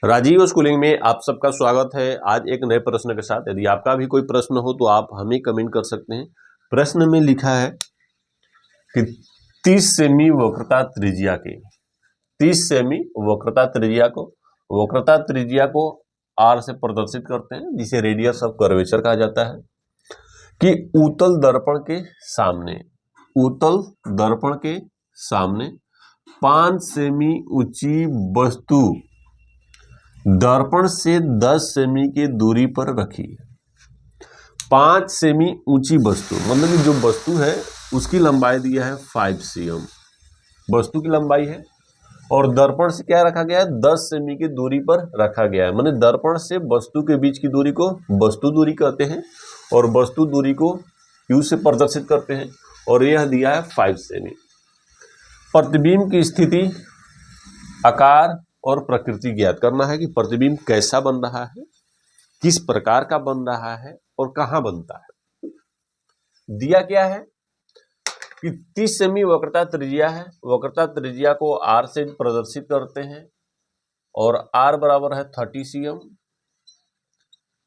Rajiv schooling में आप सबका स्वागत है। आज एक नए प्रश्न के साथ। यदि आपका भी कोई प्रश्न हो तो आप हमें कमेंट कर सकते हैं। प्रश्न में लिखा है कि 30 सेमी वक्रता त्रिज्या के 30 सेमी वक्रता त्रिज्या को आर से प्रदर्शित करते हैं, जिसे रेडियस ऑफ कर्वेचर कहा जाता है, कि उत्तल दर्पण के सामने 5 सेमी ऊंची वस्तु दर्पण से 10 सेमी की दूरी पर रखी है। 5 सेमी ऊंची वस्तु मतलब कि जो वस्तु है उसकी लंबाई दिया है 5 cm, वस्तु की लंबाई है, और दर्पण से क्या रखा गया है, 10 सेमी की दूरी पर रखा गया है। माने दर्पण से वस्तु के बीच की दूरी को वस्तु दूरी कहते हैं और वस्तु दूरी को u से प्रदर्शित करते हैं, और यह दिया है 5 सेमी। प्रतिबिंब की स्थिति, आकार और प्रकृति ज्ञात करना है कि प्रतिबिंब कैसा बन रहा है, किस प्रकार का बन रहा है और कहां बनता है। दिया क्या है कि 30 सेमी वक्रता त्रिज्या है। वक्रता त्रिज्या को r से प्रदर्शित करते हैं और r बराबर है 30 cm।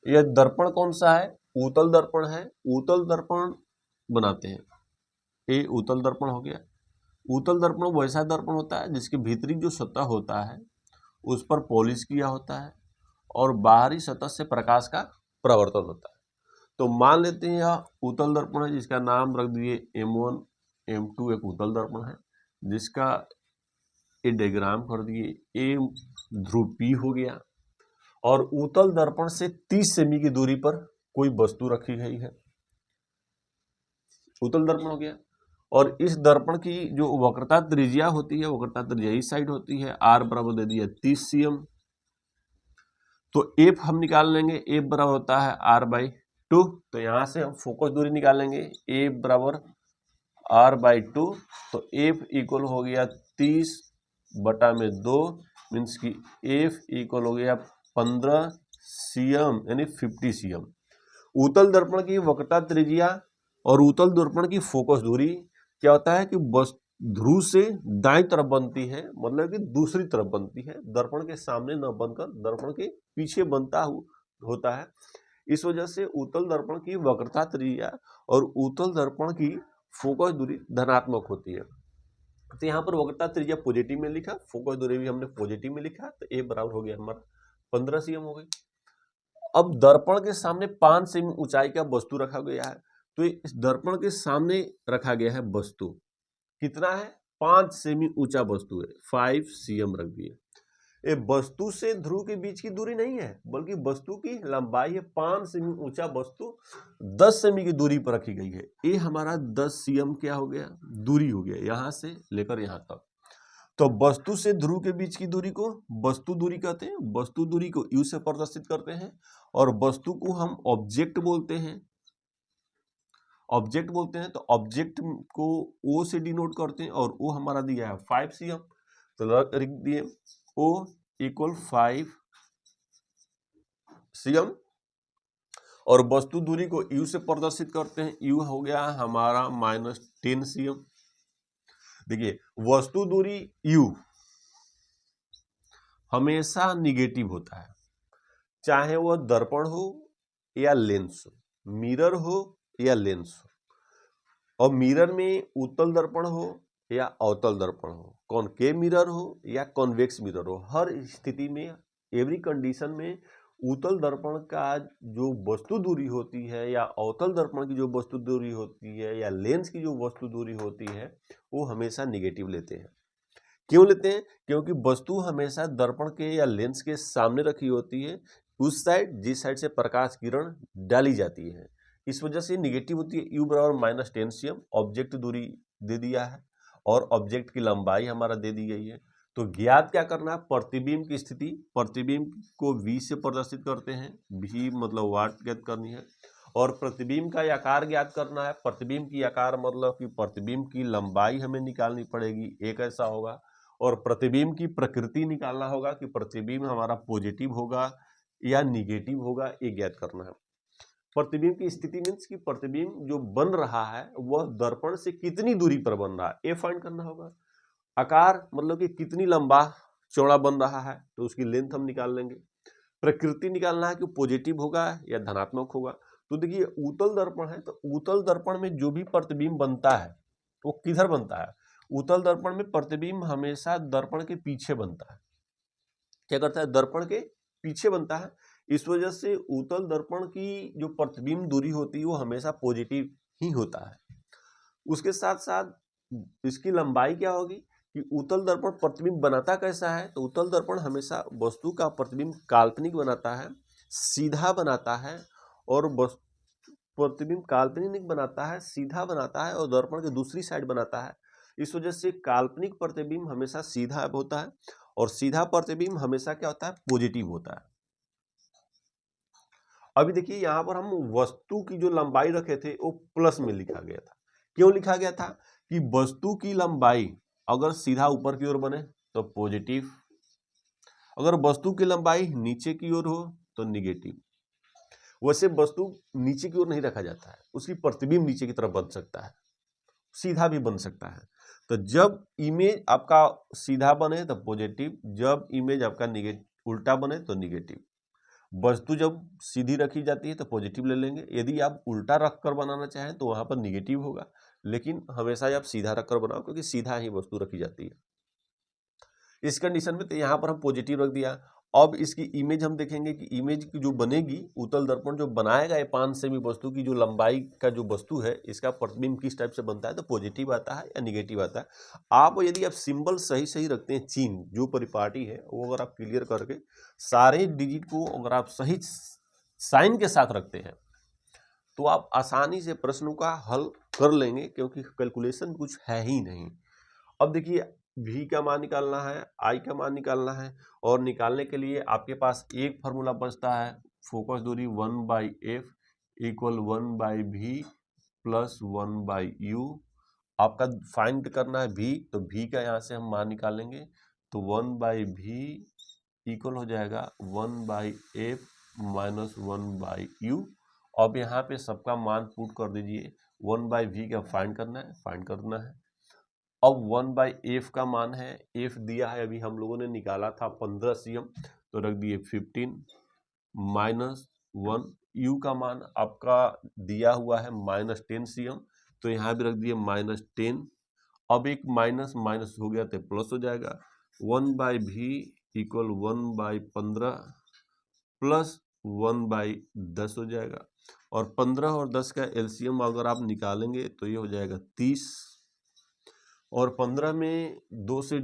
यह दर्पण कौन सा है, उत्तल दर्पण है। उत्तल दर्पण बनाते हैं, ये उत्तल दर्पण हो गया। उत्तल दर्पण वैसा दर्पण होता है जिसके भीतरी जो सतह होता है उस पर पॉलिश किया होता है और बाहरी सतह से प्रकाश का प्रवर्तन होता है। तो मान लेते हैं यह उत्तल दर्पण है, जिसका नाम रख दिए M1 M2, एक उत्तल दर्पण है जिसका ये डायग्राम कर दिए। ए ध्रुव P हो गया और उत्तल दर्पण से 30 सेमी की दूरी पर कोई वस्तु रखी गई है, उत्तल दर्पण हो गया। और इस दर्पण की जो वक्रता त्रिज्या होती है, वक्रता त्रिज्या इस साइड होती है, r बराबर दे दिया 30 cm। तो f हम निकाल लेंगे, f बराबर होता है r/2। तो यहां से हम फोकस दूरी निकालेंगे, f बराबर r/2। तो f इक्वल हो गया 30/2, मीन्स की f इक्वल हो गया 15 cm, यानी 50 cm। उत्तल दर्पण की वक्रता त्रिज्या और उत्तल दर्पण की फोकस दूरी क्या होता है कि बस ध्रुव से दाईं तरफ बनती है, मतलब कि दूसरी तरफ बनती है, दर्पण के सामने न बनकर दर्पण के पीछे बनता होता है। इस वजह से उत्तल दर्पण की वक्रता त्रिज्या और उत्तल दर्पण की फोकस दूरी धनात्मक होती है। तो यहाँ पर वक्रता त्रिज्या पॉजिटिव में लिखा, फोकस दूरी भी हमने पॉजिटिव में लिखा, तो ए बराबर हो गया हमारा 15 cm हो गई। अब दर्पण के सामने 5 सेमी ऊंचाई का वस्तु रखा गया है। तो इस दर्पण के सामने रखा गया है वस्तु, कितना है, 5 सेमी ऊंचा वस्तु है, 5 cm रख दिए। ये वस्तु से ध्रुव के बीच की दूरी नहीं है, बल्कि वस्तु की लंबाई है। 5 सेमी ऊंचा वस्तु 10 सेमी की दूरी पर रखी गई है। ये हमारा 10 cm क्या हो गया, दूरी हो गया, यहां से लेकर यहां तक। तो वस्तु से ध्रुव के बीच की दूरी को वस्तु दूरी कहते हैं, वस्तु दूरी को u से प्रदर्शित करते हैं, और वस्तु को हम ऑब्जेक्ट बोलते हैं। तो ऑब्जेक्ट को O से डिनोट करते हैं, और O हमारा दिया है 5 cm। तो लिख दिए O इक्वल 5 cm, और वस्तु दूरी को U से प्रदर्शित करते हैं। U हो गया हमारा -10 cm। देखिए वस्तु दूरी U हमेशा निगेटिव होता है, चाहे वह दर्पण हो या लेंस हो, मिरर हो या लेंस हो। और मिरर में उत्तल दर्पण हो या अवतल दर्पण हो, कॉनकेव मिरर हो या कॉन्वेक्स मिरर हो, हर स्थिति में, एवरी कंडीशन में उत्तल दर्पण का जो वस्तु दूरी होती है या अवतल दर्पण की जो वस्तु दूरी होती है या लेंस की जो वस्तु दूरी होती है, वो हमेशा निगेटिव लेते हैं। क्यों लेते हैं, क्योंकि वस्तु हमेशा दर्पण के या लेंस के सामने रखी होती है, उस साइड जिस साइड से प्रकाश किरण डाली जाती है, इस वजह से निगेटिव होती है। u बराबर -10 cm ऑब्जेक्ट दूरी दे दिया है और ऑब्जेक्ट की लंबाई हमारा दे दी गई है। तो ज्ञात क्या करना है, प्रतिबिंब की स्थिति। प्रतिबिंब को v से प्रदर्शित करते हैं, v मतलब वाट ज्ञात करनी है, और प्रतिबिंब का आकार ज्ञात करना है। प्रतिबिंब की आकार मतलब कि प्रतिबिंब की लंबाई हमें निकालनी पड़ेगी, एक ऐसा होगा, और प्रतिबिंब की प्रकृति निकालना होगा कि प्रतिबिंब हमारा पॉजिटिव होगा या निगेटिव होगा, ये ज्ञात करना है। प्रतिबिंब की स्थिति मीन्स कि प्रतिबिंब जो बन रहा है वह दर्पण से कितनी दूरी पर बन रहा है, ये फाइंड करना होगा। आकार मतलब कि कितनी लंबा चौड़ा बन रहा है तो उसकी लेंथ हम निकाल लेंगे। प्रकृति निकालना है कि पॉजिटिव होगा या धनात्मक होगा। तो देखिए उत्तल दर्पण है तो उत्तल दर्पण में जो भी प्रतिबिंब बनता है वो किधर बनता है? उत्तल दर्पण में प्रतिबिंब हमेशा दर्पण के पीछे बनता है। क्या करता है? दर्पण के पीछे बनता है। इस वजह से उत्तल दर्पण की जो प्रतिबिंब दूरी होती है वो हमेशा पॉजिटिव ही होता है। उसके साथ साथ इसकी लंबाई क्या होगी कि उत्तल दर्पण प्रतिबिंब बनाता कैसा है? तो उत्तल दर्पण हमेशा वस्तु का प्रतिबिंब काल्पनिक बनाता है, सीधा बनाता है, और प्रतिबिंब काल्पनिक बनाता है, सीधा बनाता है और दर्पण की दूसरी साइड बनाता है। इस वजह से काल्पनिक प्रतिबिंब हमेशा सीधा होता है और सीधा प्रतिबिंब हमेशा क्या होता है? पॉजिटिव होता है। अभी देखिए यहाँ पर हम वस्तु की जो लंबाई रखे थे वो प्लस में लिखा गया था। क्यों लिखा गया था? कि वस्तु की लंबाई अगर सीधा ऊपर की ओर बने तो पॉजिटिव, अगर वस्तु की लंबाई नीचे की ओर हो तो निगेटिव। वैसे वस्तु नीचे की ओर नहीं रखा जाता है, उसकी प्रतिबिंब नीचे की तरफ बन सकता है, सीधा भी बन सकता है। तो जब इमेज आपका सीधा बने तो पॉजिटिव, जब इमेज आपका उल्टा बने तो निगेटिव। वस्तु जब सीधी रखी जाती है तो पॉजिटिव ले लेंगे, यदि आप उल्टा रख कर बनाना चाहें तो वहां पर निगेटिव होगा, लेकिन हमेशा आप सीधा रख कर बनाओ क्योंकि सीधा ही वस्तु रखी जाती है। इस कंडीशन में तो यहाँ पर हम पॉजिटिव रख दिया। अब इसकी इमेज हम देखेंगे कि इमेज की जो बनेगी, उत्तल दर्पण जो बनाएगा ये 5 सेमी वस्तु की जो लंबाई का जो वस्तु है इसका प्रतिबिंब किस टाइप से बनता है, तो पॉजिटिव आता है या निगेटिव आता है। आप यदि आप सिंबल सही सही रखते हैं, चिन्ह जो परिपाटी है वो अगर आप क्लियर करके सारे डिजिट को अगर आप सही साइन के साथ रखते हैं तो आप आसानी से प्रश्नों का हल कर लेंगे, क्योंकि कैलकुलेशन कुछ है ही नहीं। अब देखिए v का मान निकालना है, i का मान निकालना है, और निकालने के लिए आपके पास एक फार्मूला बचता है, फोकस दूरी 1/f equal 1/v plus 1/u। आपका फाइंड करना है v, तो v का यहाँ से हम मान निकालेंगे तो 1/v इक्वल हो जाएगा 1/f माइनस 1/u। अब यहाँ पे सबका मान पुट कर दीजिए। 1/v का फाइंड करना है। अब 1/f का मान है, f दिया है अभी हम लोगों ने निकाला था 15 cm, तो रख दिए 15 माइनस 1। u का मान आपका दिया हुआ है -10 cm, तो यहाँ भी रख दिए -10। अब एक माइनस माइनस हो गया तो प्लस हो जाएगा। 1/v इक्वल 1/15 प्लस 1/10 हो जाएगा, और 15 और 10 का एलसीएम अगर आप निकालेंगे तो ये हो जाएगा 30, और 15 में 2 से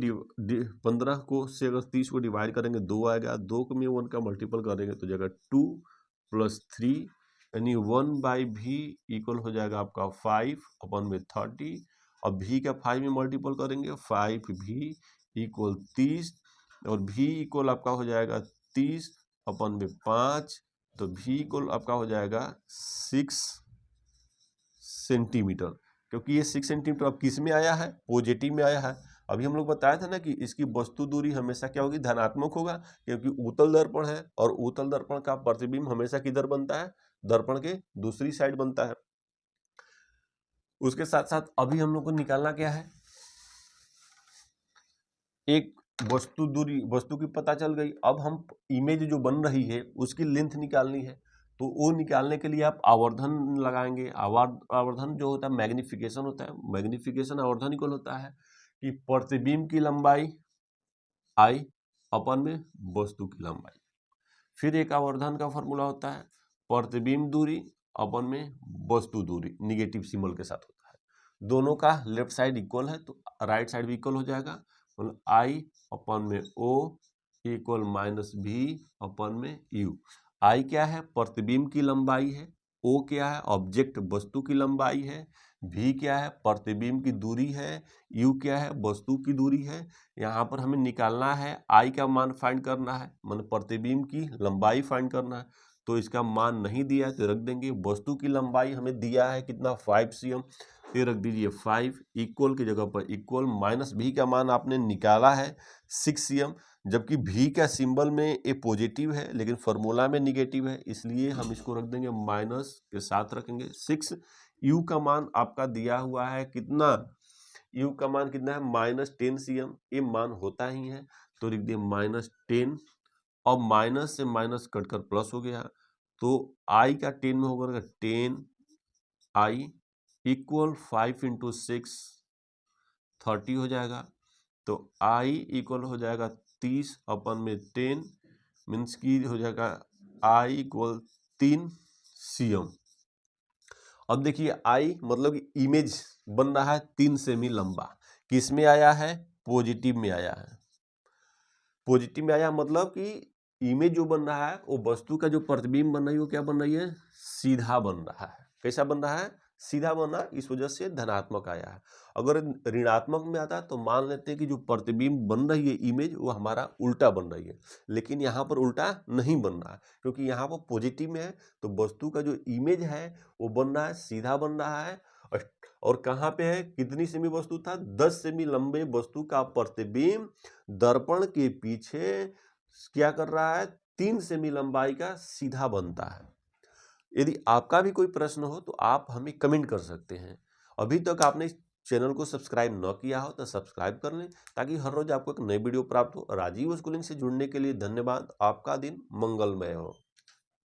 15 को से अगर 30 को डिवाइड करेंगे 2 आएगा, 2 में 1 का मल्टीपल करेंगे तो जाएगा 2 प्लस 3, यानी 1/v इक्वल हो जाएगा आपका 5/30। अब v का 5 में मल्टीपल करेंगे 5v इक्वल 30, और v इक्वल आपका हो जाएगा 30/5, तो v इक्वल आपका हो जाएगा 6 सेंटीमीटर। क्योंकि ये 6 सेंटीमीटर अब किस में आया है? पॉजिटिव में आया है। अभी हम लोग बताया था ना कि इसकी वस्तु दूरी हमेशा क्या होगी? धनात्मक होगा, क्योंकि उत्तल दर्पण है और उत्तल दर्पण का प्रतिबिंब हमेशा किधर बनता है? दर्पण के दूसरी साइड बनता है। उसके साथ साथ अभी हम लोग को निकालना क्या है? एक वस्तु की पता चल गई। अब हम इमेज जो बन रही है उसकी लेंथ निकालनी है, तो वो निकालने के लिए आप आवर्धन लगाएंगे। आवर्धन जो होता है मैग्निफिकेशन होता है। मैग्निफिकेशन आवर्धन इक्वल होता है कि प्रतिबिंब की लंबाई i अपन में वस्तु की लंबाई। फिर एक आवर्धन का फॉर्मूला होता है प्रतिबिंब दूरी अपन में वस्तु दूरी, निगेटिव सिंबल के साथ होता है। दोनों का लेफ्ट साइड इक्वल है तो राइट साइड भी इक्वल हो जाएगा। i अपन में o इक्वल -v अपन में u। i क्या है? प्रतिबिंब की लंबाई है। o क्या है? ऑब्जेक्ट वस्तु की लंबाई है। v क्या है? प्रतिबिंब की दूरी है। u क्या है? वस्तु की दूरी है। यहाँ पर हमें निकालना है i का मान फाइंड करना है, मतलब प्रतिबिंब की लंबाई फाइंड करना है। तो इसका मान नहीं दिया है तो रख देंगे। वस्तु की लंबाई हमें दिया है कितना? 5 cm, ये रख दीजिए 5 इक्वल की जगह पर इक्वल, माइनस v का मान आपने निकाला है 6 cm, जबकि v का सिंबल में ये पॉजिटिव है लेकिन फार्मूला में निगेटिव है, इसलिए हम इसको रख देंगे माइनस के साथ रखेंगे 6। u का मान आपका दिया हुआ है कितना? u का मान कितना है? -10 cm, ये मान होता ही है। तो लिख दिए -10। अब माइनस से माइनस कटकर प्लस हो गया, तो i का 10 में होगा 10i इक्वल 5 × 6 30 हो जाएगा। तो i इक्वल हो जाएगा 30/10 मीन्स की हो जाएगा i इक्वल 3 cm। अब देखिए i मतलब इमेज बन रहा है 3 सेमी लंबा, किस में आया है? पॉजिटिव में आया है। पॉजिटिव में आया मतलब कि इमेज जो बन रहा है वो वस्तु का जो प्रतिबिंब बन रही है वो क्या बन रही है? सीधा बन रहा है। कैसा बन रहा है? सीधा बना, इस वजह से धनात्मक आया है। अगर ऋणात्मक में आता तो मान लेते हैं कि जो प्रतिबिंब बन रही है इमेज वो हमारा उल्टा बन रही है, लेकिन यहाँ पर उल्टा नहीं बन रहा है क्योंकि यहाँ पर पॉजिटिव में है, तो वस्तु का जो इमेज है वो बन रहा है सीधा बन रहा है। और कहाँ पे है? कितनी सेमी वस्तु था? 10 सेमी लंबे वस्तु का प्रतिबिंब दर्पण के पीछे क्या कर रहा है? 3 सेमी लंबाई का सीधा बनता है। यदि आपका भी कोई प्रश्न हो तो आप हमें कमेंट कर सकते हैं। अभी तक आपने इस चैनल को सब्सक्राइब न किया हो तो सब्सक्राइब कर लें ताकि हर रोज आपको एक नई वीडियो प्राप्त हो। राजीव स्कूलिंग से जुड़ने के लिए धन्यवाद। आपका दिन मंगलमय हो।